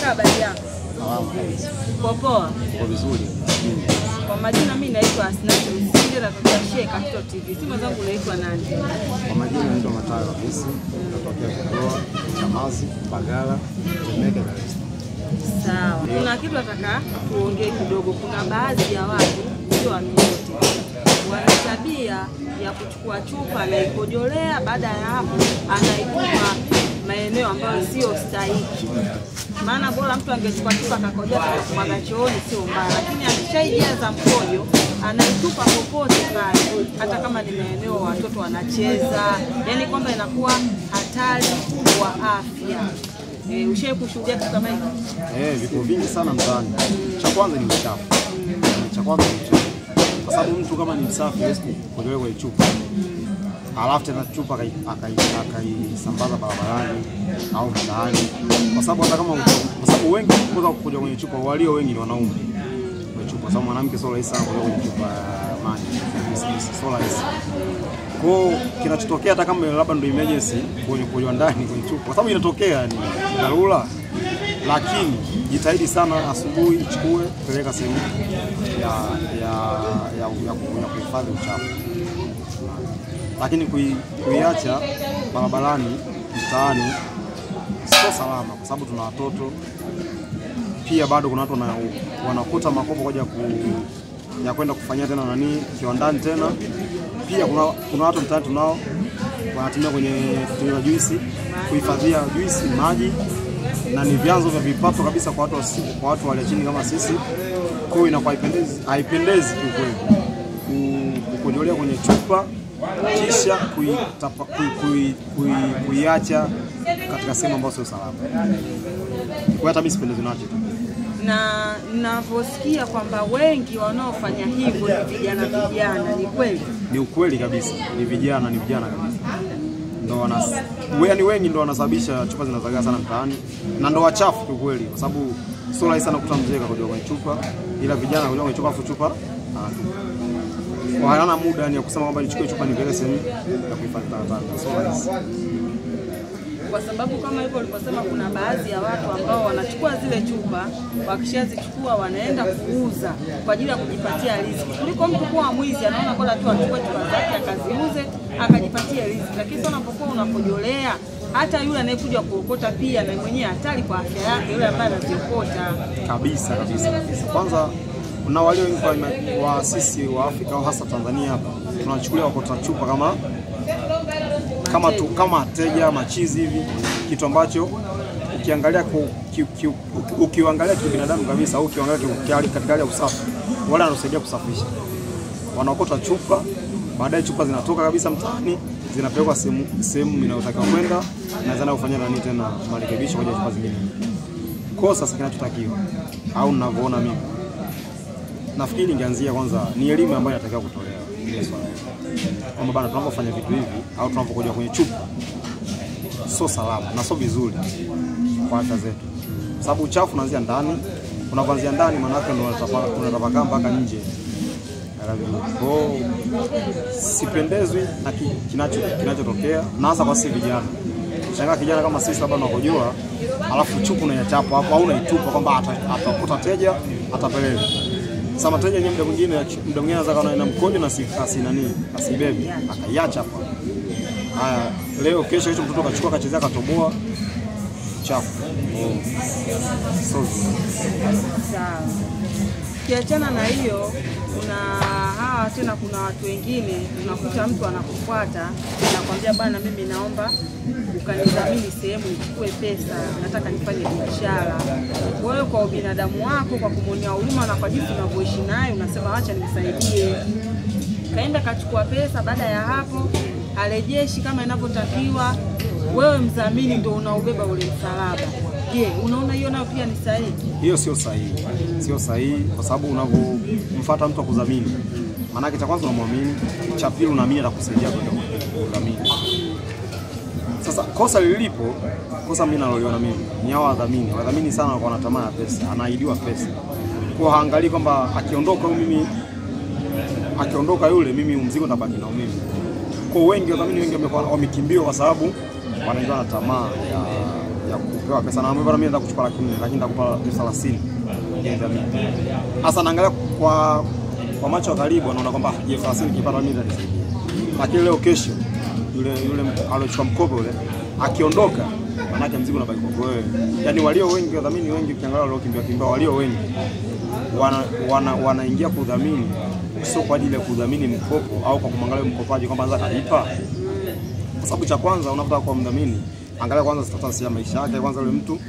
habari yako? Salamu kabisa. Poa. Kwa vizuri. Kwa majina mimi naitwa Asnati Usinde na kutoka Sheikh Capital TV. Simu zangu naitwa nani? Kwa majina naitwa Matayo Hamisi, natokea Kondoa, Chamazi, Bagala, Temeke, Dar es Salaam. Sawa. Kuna kitu nataka tuongee kidogo. Kuna baadhi ya watu sio wote. Wana tabia ya kuchukua chupa na ikojolea, baada ya hapo anaitupa maeneo ambayo sio stahiki. Maana bora mtu angechukua chupa akakojea kwa kumwaga chooni sio mbaya, lakini akishaijaza mkojo anaitupa popote pale, hata kama ni maeneo watoto wanacheza, yani kwamba inakuwa hatari kwa afya. Ushaye kushuhudia kitu kama hicho? Vipo vingi sana mtaani. Cha kwanza ni uchafu. Cha kwanza ni uchafu. Kwa sababu mtu kama ni msafi hawezi kujolea kwa chupa. Alafu tena chupa akaisambaza barabarani au mtaani. Kwa sababu hata kama kwa sababu wengi kuja kuja kwenye chupa, walio wengi ni wanaume. Kwa chupa, sababu mwanamke sio rahisi sana kuja kwenye chupa maji. Sio rahisi. Kwa kinachotokea hata kama labda ndio emergency kwenye ndani kwenye chupa. Kwa sababu inatokea ni dharura. Lakini jitahidi sana asubuhi ichukue peleka sehemu ya kuhifadhi uchafu. Lakini kuiacha barabarani, mtaani sio salama, kwa sababu tuna watoto. Pia bado kuna watu wanakuta makopo kwa ya kwenda kufanyia tena kiwandani tena. Pia kuna watu mtaani tunao wanatumia kwenye kutengeneza juisi, kuhifadhia juisi, maji, na ni vyanzo vya vipato kabisa kwa watu wale chini kama sisi. Kwa hiyo inakuwa haipendezi kiukweli kukojolea kwenye chupa kisha kuiacha katika sehemu ambayo sio salama. Kwa hata mimi sipendezo nacho. Na ninavyosikia kwamba wengi wanaofanya hivyo ni vijana, ni kweli? Ni ukweli kabisa, ni vijana kabisa. Ndio wengi ndio wanasababisha chupa zinazagaa sana mtaani, na ndio wachafu kwa kweli, kwa sababu sio rahisi sana kukuta mzee kakojoa kwenye chupa, ila vijana kakojoa kwenye chupa afu chupa hana muda ya kusema kwamba nichukue chupa nipeleke sehemu ya kuhifadhi taka. Sio rahisi. Kwa sababu kama hivyo uliposema, kuna baadhi ya watu ambao wanachukua zile chupa, wakishazichukua wanaenda kuuza kwa ajili ya kujipatia riziki. Kuliko mtu kuwa mwizi, anaona bora tu achukue chupa zake akaziuze akajipatia riziki. Lakini sio unapokuwa unapojolea, hata yule anayekuja kuokota pia na mwenyewe hatari kwa afya yake, yule ambaye anaziokota. Kabisa. Kwanza kuna walio wengi wa sisi wa Afrika au hasa Tanzania hapa tunachukulia wakota chupa kama wateja machizi hivi, kitu ambacho ukiangalia kibinadamu kabisa au ukiangalia katika hali ya usafi, wale wanasaidia kusafisha. Wanaokota chupa, baadaye chupa zinatoka kabisa mtaani, zinapelekwa sehemu inayotakiwa kwenda na zinafanyia tena marekebisho kwa chupa zingine. Kwa sasa kinachotakiwa au ninavyoona mimi, nafikiri ingeanzia kwanza ni elimu ambayo inatakiwa kutolewa ile swala. Kwamba bana, tunapofanya vitu hivi au tunapokuja kwenye chupa sio salama na sio vizuri kwa afya zetu. Sababu uchafu unaanzia ndani, unaanzia ndani, maana yake ndio unatapakaa mpaka nje. Kwa sipendezwi na kinachotokea, na hasa kwa sisi vijana. Shangaa kijana kama sisi labda unakojoa, alafu chupa unaichapa hapo au unaitupa kwamba atakuta teja atapeleka. Sasa mateja ni muda mwingine anaweza kaona ina mkojo na asibebe akaiacha hapo. Haya, leo kesho hicho mtoto kachukua kachezea katoboa chafu. Sawa. Kiachana na hiyo, kuna watu wengine unakuta mtu anakufuata anakuambia, bana, mimi naomba ukanidhamini sehemu nichukue pesa, nataka nifanye biashara. Wewe kwa ubinadamu wako, kwa kumwonea huruma na kwa jinsi unavyoishi naye, unasema acha nimsaidie. Kaenda kachukua pesa, baada ya hapo arejeshi kama inavyotakiwa. Wewe mdhamini ndio unaubeba ule msalaba. Je, unaona hiyo nayo pia ni sahihi? Hiyo sio sahihi. Sio sahihi kwa sababu unapomfuata mtu akudhamini, maana cha kwanza unamwamini, cha pili unaamini atakusaidia kwa kudhamini. Sasa kosa mimi naloliona mimi ni hao wadhamini sana kwa wanatamaa ya pesa, anaidiwa pesa. Kwa haangalii kwamba akiondoka yule mimi mzigo utabaki na mimi. Kwa wengi wadhamini wengi wamekimbia kwa sababu wanaingia na tamaa ya kupewa pesa, na mimi naenda kuchukua lakini nitakupa 30,000 nidhamini. Sasa naangalia kwa macho ya karibu, anaona kwamba 30,000 kipata mimi nitasaidia. Lakini leo kesho yule alochukua mkopo yule akiondoka, manake mzigo unabaki kwa wewe. Yaani walio wengi wadhamini wengi ukiangalia leo kimbia walio wengi wanaingia kudhamini sio kwa ajili ya kudhamini mkopo au kwa kumwangalia mkopaji kwamba anza kalipa. Kwa sababu cha kwanza unapotaka kwa mdhamini, angalia kwanza status ya maisha yake kwanza yule mtu,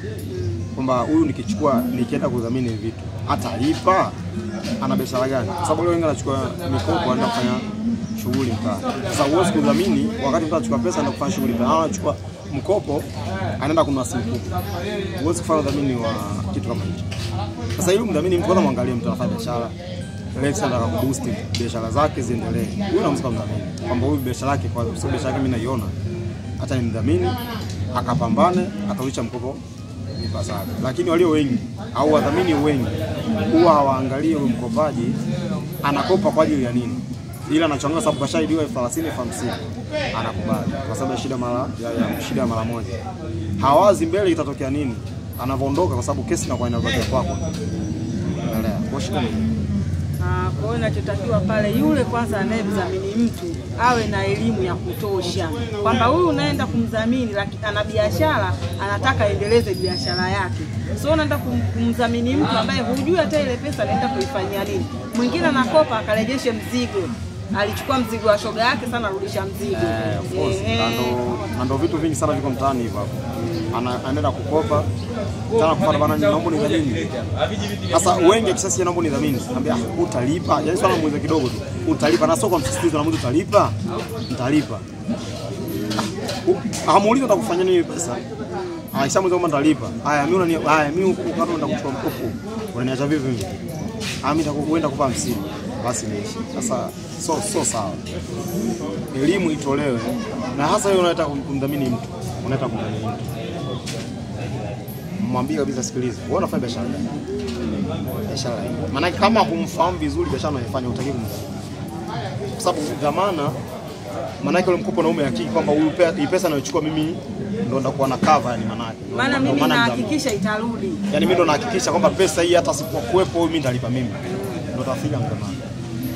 kwamba huyu nikienda kudhamini vitu atalipa, ana biashara gani? Kwa sababu leo wengi anachukua mikopo anaenda kufanya shughuli mtaa. Sasa huwezi kudhamini wakati mtu anachukua pesa anaenda kufanya shughuli mtaa. Anachukua mkopo anaenda kununua simu kubwa. Huwezi kufanya udhamini wa kitu kama hicho. Sasa ili mdhamini mtu kwanza muangalie mtu anafanya biashara, Lex anataka kuboost biashara zake ziendelee. Huyo unamsika mdhamini kwamba huyu biashara yake kwa sababu biashara yake mimi naiona, hata ni mdhamini akapambane ataulicha mkopo ipasavyo. Lakini walio wengi au wadhamini wengi huwa hawaangalie huyu mkopaji anakopa kwa ajili ya nini, ila anachonga sababu kashaidiwa 30,000 50,000 anakubali kwa sababu ya shida mara moja. Hawazi mbele itatokea nini anavyoondoka, kwa sababu kesi inakuwa inatokea kwako. Unaelewa? Kwa shida ni kwa hiyo inachotakiwa pale, yule kwanza anayemdhamini mtu awe na elimu ya kutosha kwamba huyu unaenda kumdhamini lakini ana biashara, anataka aendeleze biashara yake. So unaenda kumdhamini mtu ambaye hujui hata ile pesa anaenda kuifanyia nini. Mwingine anakopa akarejeshe mzigo, alichukua mzigo wa shoga yake sana, arudisha mzigo. Of course. Ndio vitu vingi sana viko mtaani hivyo hapo. Anaenda kukopa tena kufuata bana, naomba nidhamini. Sasa wengi kisasi naomba nidhamini, anambia utalipa. Yaani swala muulize kidogo tu, utalipa, na sio kwa msisitizo, na mtu utalipa, nitalipa. Hamuuliza utakufanya nini pesa. Akishamuuliza kwamba nitalipa. Mimi ukataka enda kuchukua mkopo. Unaniacha vipi mimi? Mimi nitakwenda kupa 50. Basi niishi. Sasa so sawa. Elimu itolewe, na hasa wewe unataka kumdhamini mtu, unataka kumdhamini mtu, mwambie kabisa, sikiliza, wewe unafanya biashara gani? Biashara gani? Maana kama humfahamu vizuri biashara unayofanya utaki kumdhamini. Kwa sababu dhamana, maana yake ule mkopo na umehakiki kwamba huyu pesa anayochukua mimi ndo ndakuwa na cover, yani maana yake. Maana mimi nahakikisha itarudi. Yaani mimi ndo nahakikisha kwamba pesa hii hata sipokuwepo mimi nitalipa mimi. Ndo tafika dhamana.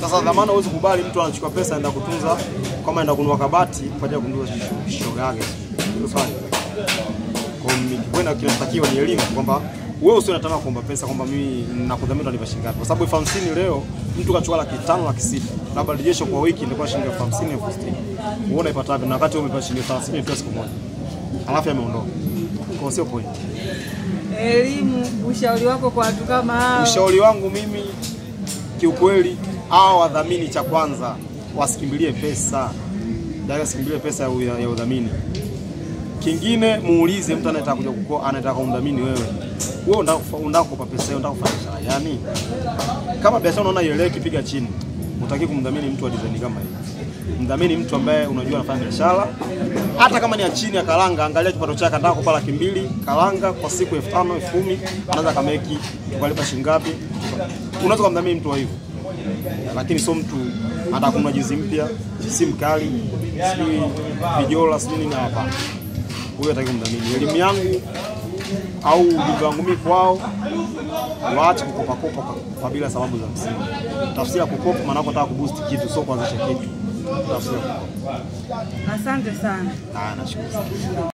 Sasa dhamana huwezi kubali mtu anachukua pesa aenda kutunza kama aenda kununua kabati kwa ajili ya kununua shoga yake. Ndio swali. Kwa mimi kwenda kinatakiwa ni elimu kwamba wewe usio unataka kuomba pesa kwamba mimi nakudhamini utanipa shilingi ngapi. Kwa sababu 50,000 leo mtu kachukua 500,000 600,000. Labda rejesho kwa wiki ndio kwa shilingi 50,000 60,000. Uone ipata wapi na wakati wewe umepata shilingi 30,000 tu siku moja. Alafu ameondoka. Kwa sio point. Elimu, ushauri wako kwa watu kama hao? Ushauri wangu mimi kiukweli, hao wadhamini cha kwanza wasikimbilie pesa. Ndio wasikimbilie pesa ya udhamini. Kingine muulize mtu anayetaka kuja kukopa, anataka kumdhamini wewe. Wewe unataka kukopa pesa hiyo, unataka kufanya biashara gani? Kama biashara unaona ieleweki, piga chini. Utaki kumdhamini mtu wa design kama hii. Mdhamini mtu ambaye unajua anafanya biashara. Hata kama ni ya chini ya karanga, angalia kipato chake, anataka kukopa 200,000 karanga kwa siku 5,000 10,000, anaweza kameki tukalipa shilingi ngapi? Unaweza kumdhamini mtu wa hivyo. Lakini sio mtu anataka kununua jinsi mpya, simu kali, sijui vijola, sijui nini, hapa. Huyo hataki kumdhamini. Elimu yangu au ujumbe wangu mimi kwao, waache kukopa kwa bila sababu za msingi. Tafsiri ya kukopa maana yake unataka kuboost kitu, sio kuanzisha kitu. Tafsiri. Asante sana. Nashukuru sana.